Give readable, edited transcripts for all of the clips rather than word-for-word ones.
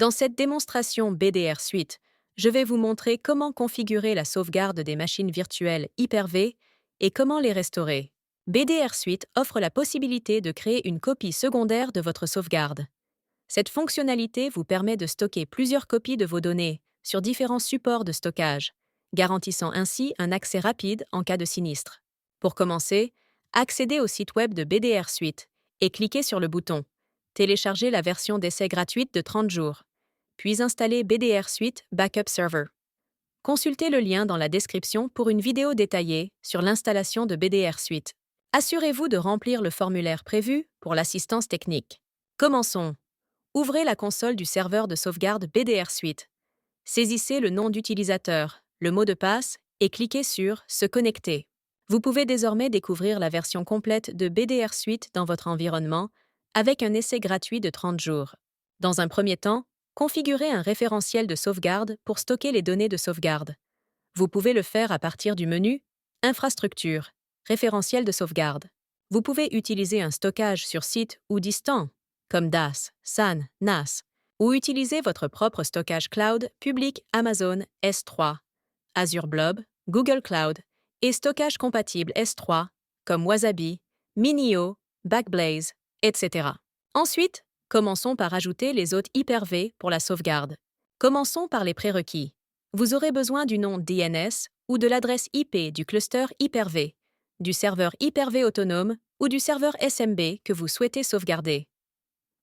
Dans cette démonstration BDR Suite, je vais vous montrer comment configurer la sauvegarde des machines virtuelles Hyper-V et comment les restaurer. BDR Suite offre la possibilité de créer une copie secondaire de votre sauvegarde. Cette fonctionnalité vous permet de stocker plusieurs copies de vos données sur différents supports de stockage, garantissant ainsi un accès rapide en cas de sinistre. Pour commencer, accédez au site web de BDR Suite et cliquez sur le bouton « Télécharger la version d'essai gratuite de 30 jours », puis installez BDR Suite Backup Server. Consultez le lien dans la description pour une vidéo détaillée sur l'installation de BDR Suite. Assurez-vous de remplir le formulaire prévu pour l'assistance technique. Commençons. Ouvrez la console du serveur de sauvegarde BDR Suite. Saisissez le nom d'utilisateur, le mot de passe et cliquez sur « Se connecter ». Vous pouvez désormais découvrir la version complète de BDR Suite dans votre environnement avec un essai gratuit de 30 jours. Dans un premier temps, configurez un référentiel de sauvegarde pour stocker les données de sauvegarde. Vous pouvez le faire à partir du menu « Infrastructure »,« Référentiel de sauvegarde ». Vous pouvez utiliser un stockage sur site ou distant, comme DAS, SAN, NAS, ou utiliser votre propre stockage cloud public Amazon S3, Azure Blob, Google Cloud et stockage compatible S3 comme Wasabi, Minio, Backblaze, etc. Ensuite, commençons par ajouter les hôtes Hyper-V pour la sauvegarde. Commençons par les prérequis. Vous aurez besoin du nom DNS ou de l'adresse IP du cluster Hyper-V, du serveur Hyper-V autonome ou du serveur SMB que vous souhaitez sauvegarder.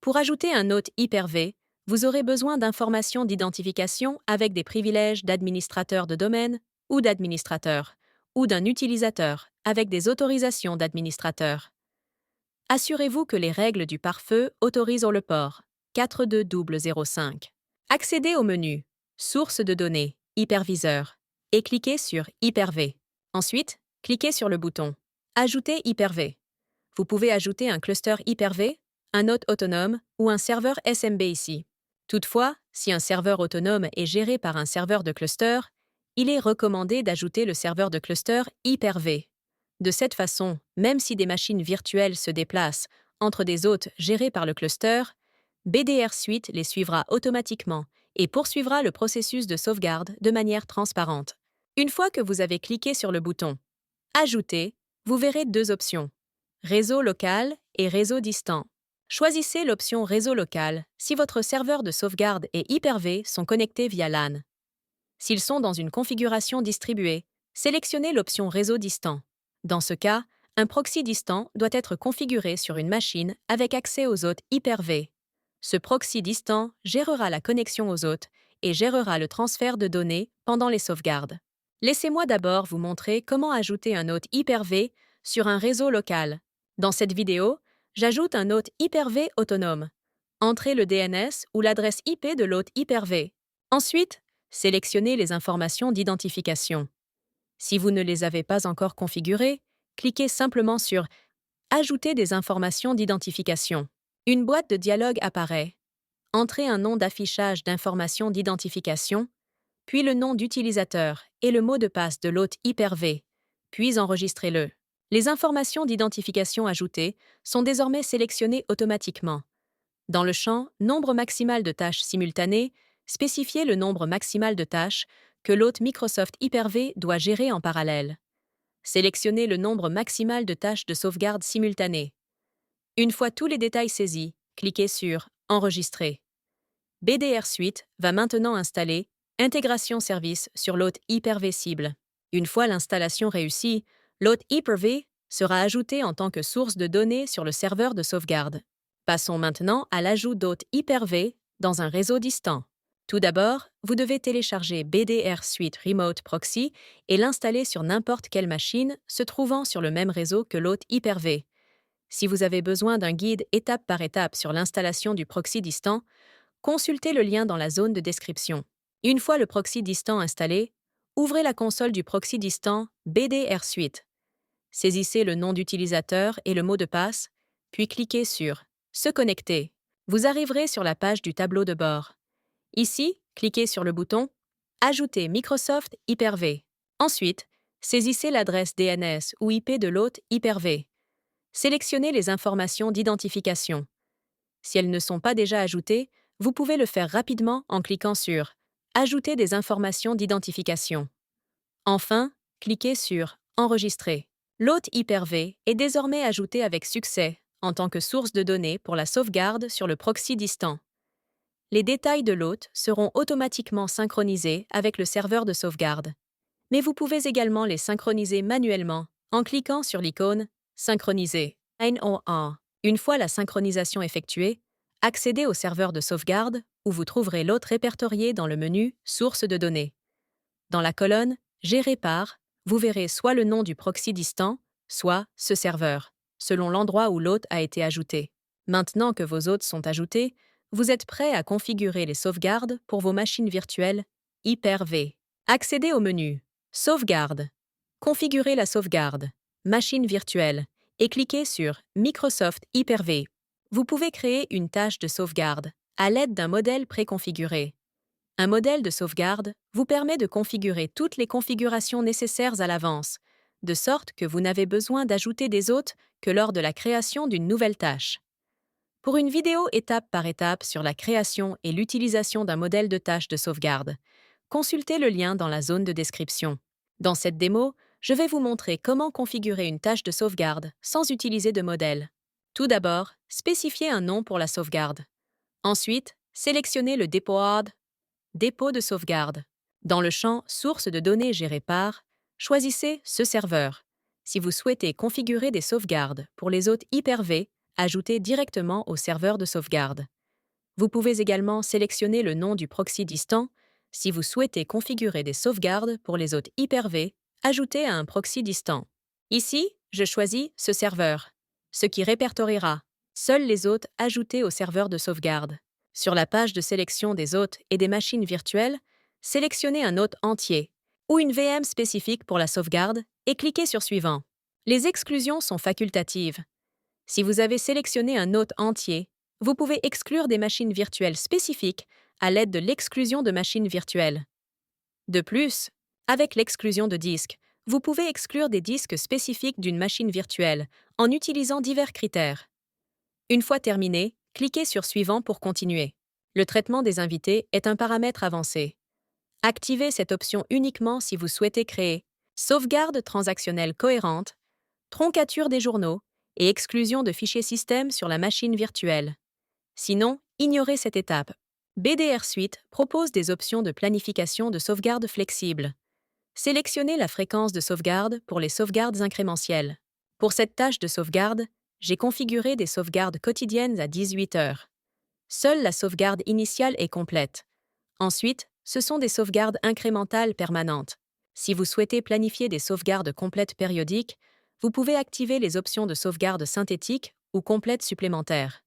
Pour ajouter un hôte Hyper-V, vous aurez besoin d'informations d'identification avec des privilèges d'administrateur de domaine ou d'administrateur, ou d'un utilisateur avec des autorisations d'administrateur. Assurez-vous que les règles du pare-feu autorisent le port 42005. Accédez au menu « Source de données, Hyperviseur » et cliquez sur « Hyper-V ». Ensuite, cliquez sur le bouton « Ajouter Hyper-V ». Vous pouvez ajouter un cluster Hyper-V, un hôte autonome ou un serveur SMB ici. Toutefois, si un serveur autonome est géré par un serveur de cluster, il est recommandé d'ajouter le serveur de cluster Hyper-V. De cette façon, même si des machines virtuelles se déplacent entre des hôtes gérés par le cluster, BDR Suite les suivra automatiquement et poursuivra le processus de sauvegarde de manière transparente. Une fois que vous avez cliqué sur le bouton « Ajouter », vous verrez deux options « Réseau local » et « Réseau distant ». Choisissez l'option « Réseau local » si votre serveur de sauvegarde et Hyper-V sont connectés via LAN. S'ils sont dans une configuration distribuée, sélectionnez l'option « Réseau distant ». Dans ce cas, un proxy distant doit être configuré sur une machine avec accès aux hôtes Hyper-V. Ce proxy distant gérera la connexion aux hôtes et gérera le transfert de données pendant les sauvegardes. Laissez-moi d'abord vous montrer comment ajouter un hôte Hyper-V sur un réseau local. Dans cette vidéo, j'ajoute un hôte Hyper-V autonome. Entrez le DNS ou l'adresse IP de l'hôte Hyper-V. Ensuite, sélectionnez les informations d'identification. Si vous ne les avez pas encore configurées, cliquez simplement sur « Ajouter des informations d'identification ». Une boîte de dialogue apparaît. Entrez un nom d'affichage d'informations d'identification, puis le nom d'utilisateur et le mot de passe de l'hôte Hyper-V, puis enregistrez-le. Les informations d'identification ajoutées sont désormais sélectionnées automatiquement. Dans le champ « Nombre maximal de tâches simultanées », spécifiez le nombre maximal de tâches que l'hôte Microsoft Hyper-V doit gérer en parallèle. Sélectionnez le nombre maximal de tâches de sauvegarde simultanées. Une fois tous les détails saisis, cliquez sur « Enregistrer ». BDR Suite va maintenant installer « Intégration service » sur l'hôte Hyper-V cible. Une fois l'installation réussie, l'hôte Hyper-V sera ajouté en tant que source de données sur le serveur de sauvegarde. Passons maintenant à l'ajout d'hôtes Hyper-V dans un réseau distant. Tout d'abord, vous devez télécharger BDR Suite Remote Proxy et l'installer sur n'importe quelle machine se trouvant sur le même réseau que l'hôte Hyper-V. Si vous avez besoin d'un guide étape par étape sur l'installation du proxy distant, consultez le lien dans la zone de description. Une fois le proxy distant installé, ouvrez la console du proxy distant BDR Suite. Saisissez le nom d'utilisateur et le mot de passe, puis cliquez sur « Se connecter ». Vous arriverez sur la page du tableau de bord. Ici, cliquez sur le bouton « Ajouter Microsoft Hyper-V ». Ensuite, saisissez l'adresse DNS ou IP de l'hôte Hyper-V. Sélectionnez les informations d'identification. Si elles ne sont pas déjà ajoutées, vous pouvez le faire rapidement en cliquant sur « Ajouter des informations d'identification ». Enfin, cliquez sur « Enregistrer ». L'hôte Hyper-V est désormais ajouté avec succès en tant que source de données pour la sauvegarde sur le proxy distant. Les détails de l'hôte seront automatiquement synchronisés avec le serveur de sauvegarde. Mais vous pouvez également les synchroniser manuellement en cliquant sur l'icône « Synchroniser ». Une fois la synchronisation effectuée, accédez au serveur de sauvegarde où vous trouverez l'hôte répertorié dans le menu « Sources de données ». Dans la colonne « Gérer par », vous verrez soit le nom du proxy distant, soit ce serveur, selon l'endroit où l'hôte a été ajouté. Maintenant que vos hôtes sont ajoutés, vous êtes prêt à configurer les sauvegardes pour vos machines virtuelles Hyper-V. Accédez au menu « Sauvegarde », configurez la sauvegarde « Machine virtuelle » et cliquez sur « Microsoft Hyper-V ». Vous pouvez créer une tâche de sauvegarde à l'aide d'un modèle préconfiguré. Un modèle de sauvegarde vous permet de configurer toutes les configurations nécessaires à l'avance, de sorte que vous n'avez besoin d'ajouter des hôtes que lors de la création d'une nouvelle tâche. Pour une vidéo étape par étape sur la création et l'utilisation d'un modèle de tâche de sauvegarde, consultez le lien dans la zone de description. Dans cette démo, je vais vous montrer comment configurer une tâche de sauvegarde sans utiliser de modèle. Tout d'abord, spécifiez un nom pour la sauvegarde. Ensuite, sélectionnez le dépôt de sauvegarde. Dans le champ Sources de données gérées par, choisissez ce serveur. Si vous souhaitez configurer des sauvegardes pour les hôtes Hyper-V, ajoutez directement au serveur de sauvegarde. Vous pouvez également sélectionner le nom du proxy distant. Si vous souhaitez configurer des sauvegardes pour les hôtes Hyper-V, ajoutez à un proxy distant. Ici, je choisis ce serveur, ce qui répertoriera seuls les hôtes ajoutés au serveur de sauvegarde. Sur la page de sélection des hôtes et des machines virtuelles, sélectionnez un hôte entier ou une VM spécifique pour la sauvegarde et cliquez sur Suivant. Les exclusions sont facultatives. Si vous avez sélectionné un hôte entier, vous pouvez exclure des machines virtuelles spécifiques à l'aide de l'exclusion de machines virtuelles. De plus, avec l'exclusion de disques, vous pouvez exclure des disques spécifiques d'une machine virtuelle en utilisant divers critères. Une fois terminé, cliquez sur Suivant pour continuer. Le traitement des invités est un paramètre avancé. Activez cette option uniquement si vous souhaitez créer sauvegarde transactionnelle cohérente, troncature des journaux et exclusion de fichiers système sur la machine virtuelle. Sinon, ignorez cette étape. BDR Suite propose des options de planification de sauvegarde flexibles. Sélectionnez la fréquence de sauvegarde pour les sauvegardes incrémentielles. Pour cette tâche de sauvegarde, j'ai configuré des sauvegardes quotidiennes à 18 heures. Seule la sauvegarde initiale est complète. Ensuite, ce sont des sauvegardes incrémentales permanentes. Si vous souhaitez planifier des sauvegardes complètes périodiques, vous pouvez activer les options de sauvegarde synthétique ou complète supplémentaires.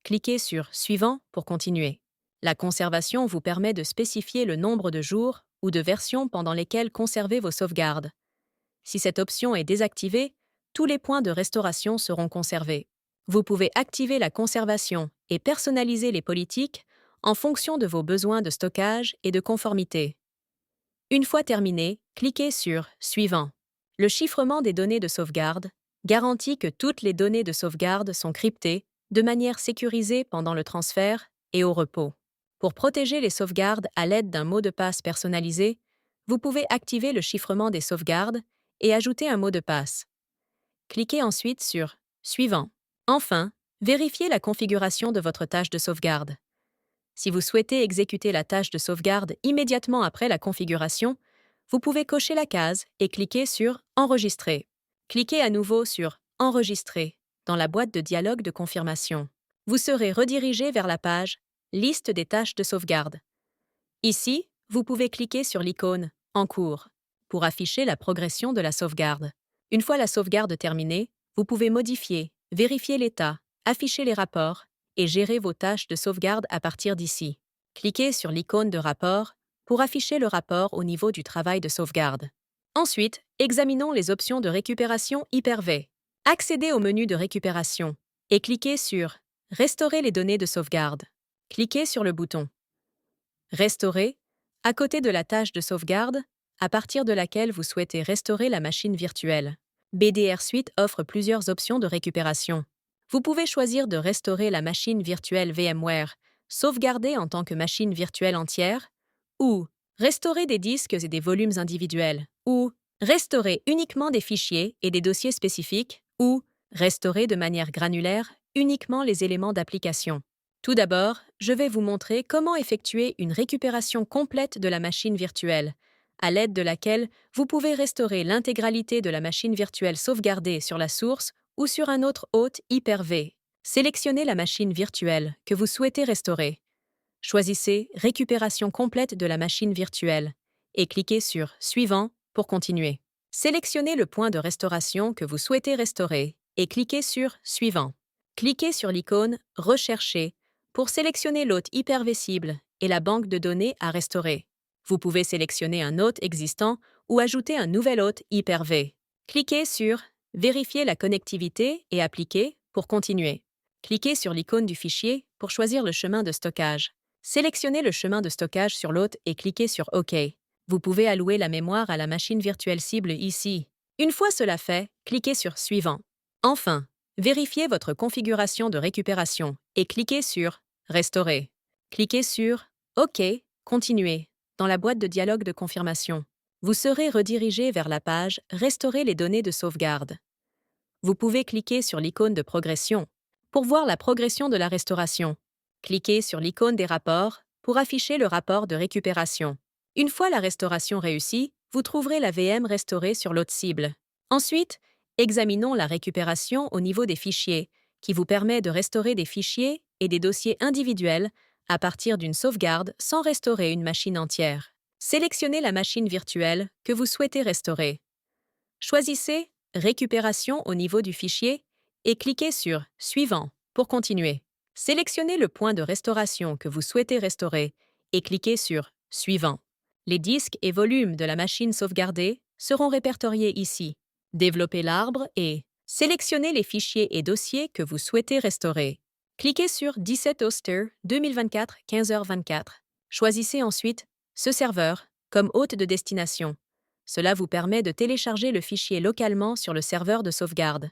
Cliquez sur Suivant pour continuer. La conservation vous permet de spécifier le nombre de jours ou de versions pendant lesquelles conserver vos sauvegardes. Si cette option est désactivée, tous les points de restauration seront conservés. Vous pouvez activer la conservation et personnaliser les politiques en fonction de vos besoins de stockage et de conformité. Une fois terminé, cliquez sur Suivant. Le chiffrement des données de sauvegarde garantit que toutes les données de sauvegarde sont cryptées de manière sécurisée pendant le transfert et au repos. Pour protéger les sauvegardes à l'aide d'un mot de passe personnalisé, vous pouvez activer le chiffrement des sauvegardes et ajouter un mot de passe. Cliquez ensuite sur Suivant. Enfin, vérifiez la configuration de votre tâche de sauvegarde. Si vous souhaitez exécuter la tâche de sauvegarde immédiatement après la configuration, vous pouvez cocher la case et cliquer sur Enregistrer. Cliquez à nouveau sur Enregistrer dans la boîte de dialogue de confirmation. Vous serez redirigé vers la page Liste des tâches de sauvegarde. Ici, vous pouvez cliquer sur l'icône En cours pour afficher la progression de la sauvegarde. Une fois la sauvegarde terminée, vous pouvez modifier, vérifier l'état, afficher les rapports et gérer vos tâches de sauvegarde à partir d'ici. Cliquez sur l'icône de rapport pour afficher le rapport au niveau du travail de sauvegarde. Ensuite, examinons les options de récupération Hyper-V. Accédez au menu de récupération et cliquez sur Restaurer les données de sauvegarde. Cliquez sur le bouton Restaurer à côté de la tâche de sauvegarde à partir de laquelle vous souhaitez restaurer la machine virtuelle. BDR Suite offre plusieurs options de récupération. Vous pouvez choisir de restaurer la machine virtuelle VMware sauvegarder en tant que machine virtuelle entière, ou restaurer des disques et des volumes individuels, ou restaurer uniquement des fichiers et des dossiers spécifiques, ou restaurer de manière granulaire uniquement les éléments d'application. Tout d'abord, je vais vous montrer comment effectuer une récupération complète de la machine virtuelle, à l'aide de laquelle vous pouvez restaurer l'intégralité de la machine virtuelle sauvegardée sur la source ou sur un autre hôte Hyper-V. Sélectionnez la machine virtuelle que vous souhaitez restaurer. Choisissez Récupération complète de la machine virtuelle et cliquez sur Suivant pour continuer. Sélectionnez le point de restauration que vous souhaitez restaurer et cliquez sur Suivant. Cliquez sur l'icône Rechercher pour sélectionner l'hôte Hyper-V cible et la banque de données à restaurer. Vous pouvez sélectionner un hôte existant ou ajouter un nouvel hôte Hyper-V. Cliquez sur Vérifier la connectivité et Appliquer pour continuer. Cliquez sur l'icône du fichier pour choisir le chemin de stockage. Sélectionnez le chemin de stockage sur l'hôte et cliquez sur OK. Vous pouvez allouer la mémoire à la machine virtuelle cible ici. Une fois cela fait, cliquez sur Suivant. Enfin, vérifiez votre configuration de récupération et cliquez sur Restaurer. Cliquez sur OK, Continuer dans la boîte de dialogue de confirmation. Vous serez redirigé vers la page Restaurer les données de sauvegarde. Vous pouvez cliquer sur l'icône de progression pour voir la progression de la restauration. Cliquez sur l'icône des rapports pour afficher le rapport de récupération. Une fois la restauration réussie, vous trouverez la VM restaurée sur l'hôte cible. Ensuite, examinons la récupération au niveau des fichiers, qui vous permet de restaurer des fichiers et des dossiers individuels à partir d'une sauvegarde sans restaurer une machine entière. Sélectionnez la machine virtuelle que vous souhaitez restaurer. Choisissez Récupération au niveau du fichier et cliquez sur Suivant pour continuer. Sélectionnez le point de restauration que vous souhaitez restaurer et cliquez sur Suivant. Les disques et volumes de la machine sauvegardée seront répertoriés ici. Développez l'arbre et sélectionnez les fichiers et dossiers que vous souhaitez restaurer. Cliquez sur 17 Oster 2024 15h24. Choisissez ensuite ce serveur comme hôte de destination. Cela vous permet de télécharger le fichier localement sur le serveur de sauvegarde.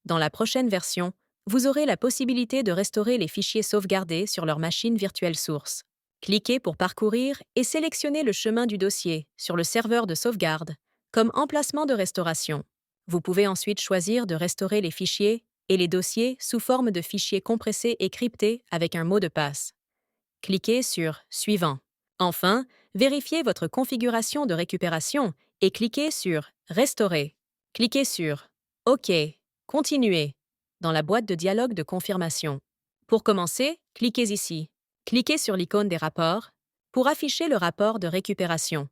Dans la prochaine version, vous aurez la possibilité de restaurer les fichiers sauvegardés sur leur machine virtuelle source. Cliquez pour parcourir et sélectionnez le chemin du dossier sur le serveur de sauvegarde comme emplacement de restauration. Vous pouvez ensuite choisir de restaurer les fichiers et les dossiers sous forme de fichiers compressés et cryptés avec un mot de passe. Cliquez sur Suivant. Enfin, vérifiez votre configuration de récupération et cliquez sur Restaurer. Cliquez sur OK, Continuer dans la boîte de dialogue de confirmation. Pour commencer, cliquez ici. Cliquez sur l'icône des rapports pour afficher le rapport de récupération.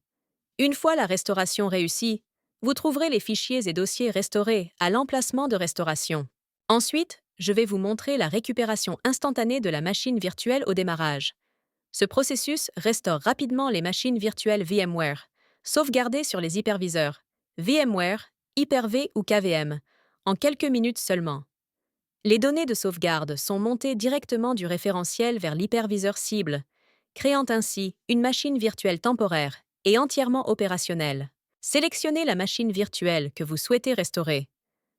Une fois la restauration réussie, vous trouverez les fichiers et dossiers restaurés à l'emplacement de restauration. Ensuite, je vais vous montrer la récupération instantanée de la machine virtuelle au démarrage. Ce processus restaure rapidement les machines virtuelles VMware, sauvegardées sur les hyperviseurs VMware, Hyper-V ou KVM, en quelques minutes seulement. Les données de sauvegarde sont montées directement du référentiel vers l'hyperviseur cible, créant ainsi une machine virtuelle temporaire et entièrement opérationnelle. Sélectionnez la machine virtuelle que vous souhaitez restaurer.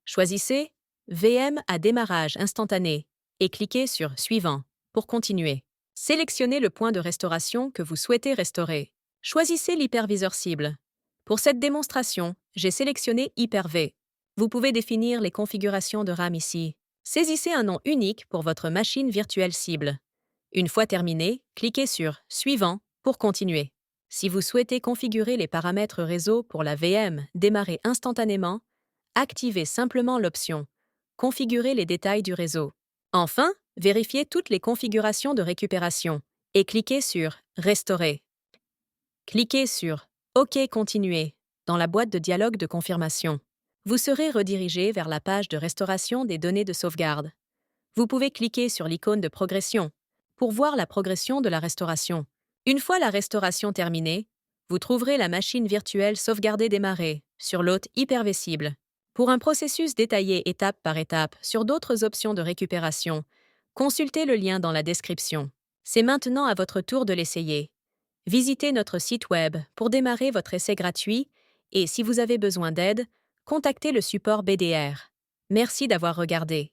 Choisissez VM à démarrage instantané et cliquez sur Suivant pour continuer. Sélectionnez le point de restauration que vous souhaitez restaurer. Choisissez l'hyperviseur cible. Pour cette démonstration, j'ai sélectionné Hyper-V. Vous pouvez définir les configurations de RAM ici. Saisissez un nom unique pour votre machine virtuelle cible. Une fois terminé, cliquez sur Suivant pour continuer. Si vous souhaitez configurer les paramètres réseau pour la VM démarrer instantanément, activez simplement l'option Configurer les détails du réseau. Enfin, vérifiez toutes les configurations de récupération et cliquez sur Restaurer. Cliquez sur OK Continuer dans la boîte de dialogue de confirmation. Vous serez redirigé vers la page de restauration des données de sauvegarde. Vous pouvez cliquer sur l'icône de progression pour voir la progression de la restauration. Une fois la restauration terminée, vous trouverez la machine virtuelle sauvegardée démarrer sur l'hôte Hyper-V cible. Pour un processus détaillé étape par étape sur d'autres options de récupération, consultez le lien dans la description. C'est maintenant à votre tour de l'essayer. Visitez notre site web pour démarrer votre essai gratuit et si vous avez besoin d'aide, contactez le support BDR. Merci d'avoir regardé.